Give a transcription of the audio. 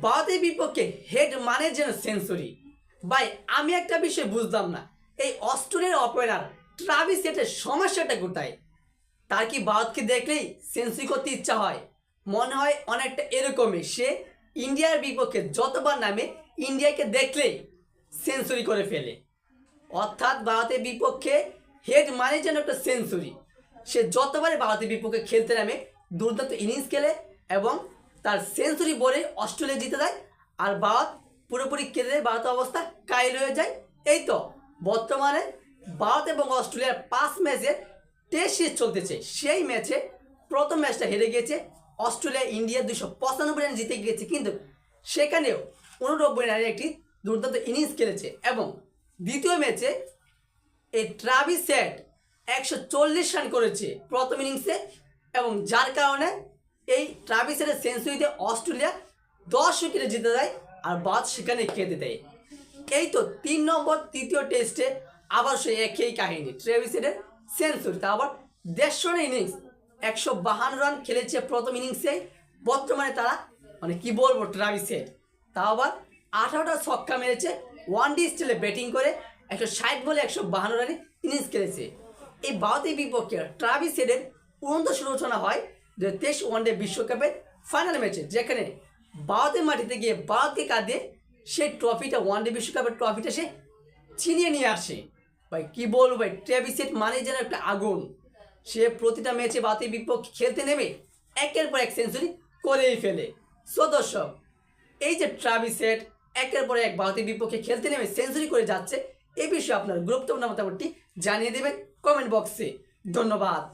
ভারতের বিপক্ষে হেড মানে যেন সেঞ্চুরি। ভাই আমি একটা বিষয় বুঝলাম না, এই অস্ট্রেলিয়ার ওপেনার ট্রাভিস হেডের সমস্যাটা কোথায়? তার কি ভারতকে দেখলেই সেঞ্চুরি করতে ইচ্ছা হয়? মনে হয় অনেকটা এরকমই, সে ইন্ডিয়ার বিপক্ষে যতবার নামে ইন্ডিয়াকে দেখলেই সেঞ্চুরি করে ফেলে। অর্থাৎ ভারতের বিপক্ষে হেড মানে যেন একটা সেঞ্চুরি। সে যতবারে ভারতের বিপক্ষে খেলতে নামে দুর্দান্ত ইনিংস খেলে এবং তার সেঞ্চুরি বলে অস্ট্রেলিয়া জিতে দেয়, আর ভারত পুরোপুরি কেঁদে দেয়, ভারতের অবস্থা কাইল হয়ে যায়। এই তো বর্তমানে ভারত এবং অস্ট্রেলিয়ার 5 ম্যাচের টেস্ট সিরিজ চলতেছে। সেই ম্যাচে প্রথম ম্যাচটা হেরে গিয়েছে অস্ট্রেলিয়া, ইন্ডিয়া 295 রান জিতে গিয়েছে, কিন্তু সেখানেও 89 রানের একটি দুর্দান্ত ইনিংস খেলেছে। এবং দ্বিতীয় ম্যাচে এই ট্রাভিস হেড 140 রান করেছে প্রথম ইনিংসে, এবং যার কারণে এই ট্রাভিস হেডের সেঞ্চুরিতে অস্ট্রেলিয়া 10 উইকেটে জিতে দেয়, আর ভারত সেখানে খেতে দেয়। এই তো 3 নম্বর তৃতীয় টেস্টে আবার সে একই কাহিনী, ট্রাভিস হেডের সেঞ্চুরি, তা আবার 150 রানের ইনিংস। 152 রান খেলেছে প্রথম ইনিংসে। বর্তমানে তারা মানে কি বলবো, ট্রাভিস হেড তা আবার 18টা ছক্কা মেরেছে ওয়ানডে স্টাইলে ব্যাটিং করে, 160 বলে 152 রানে ইনিংস খেলেছে। এই ভারতের বিপক্ষে ট্রাভিস হেডের উড়ন্ত সূচনা হয় 2023 ওয়ানডে বিশ্বকাপের ফাইনাল ম্যাচে, যেখানে ভারতের মাটিতে গিয়ে ভারতকে কাঁদিয়ে সেই ট্রফিটা, ওয়ানডে বিশ্বকাপের ট্রফিটা সে ছিনিয়ে নিয়ে আসে। ভাই কি বলবো ভাই, ট্রাভিস হেড মানে যেন একটা আগুন। সে প্রতিটা ম্যাচে ভারতের বিপক্ষে খেলতে নেমে একের পর এক সেঞ্চুরি করেই ফেলে। সো দর্শক, এই যে ট্রাভিস হেড একের পর এক ভারতের বিপক্ষে খেলতে নেমে সেঞ্চুরি করে যাচ্ছে, এই বিষয়ে আপনার গুরুত্বপূর্ণ মতামতটি জানিয়ে দেবেন কমেন্ট বক্সে। ধন্যবাদ।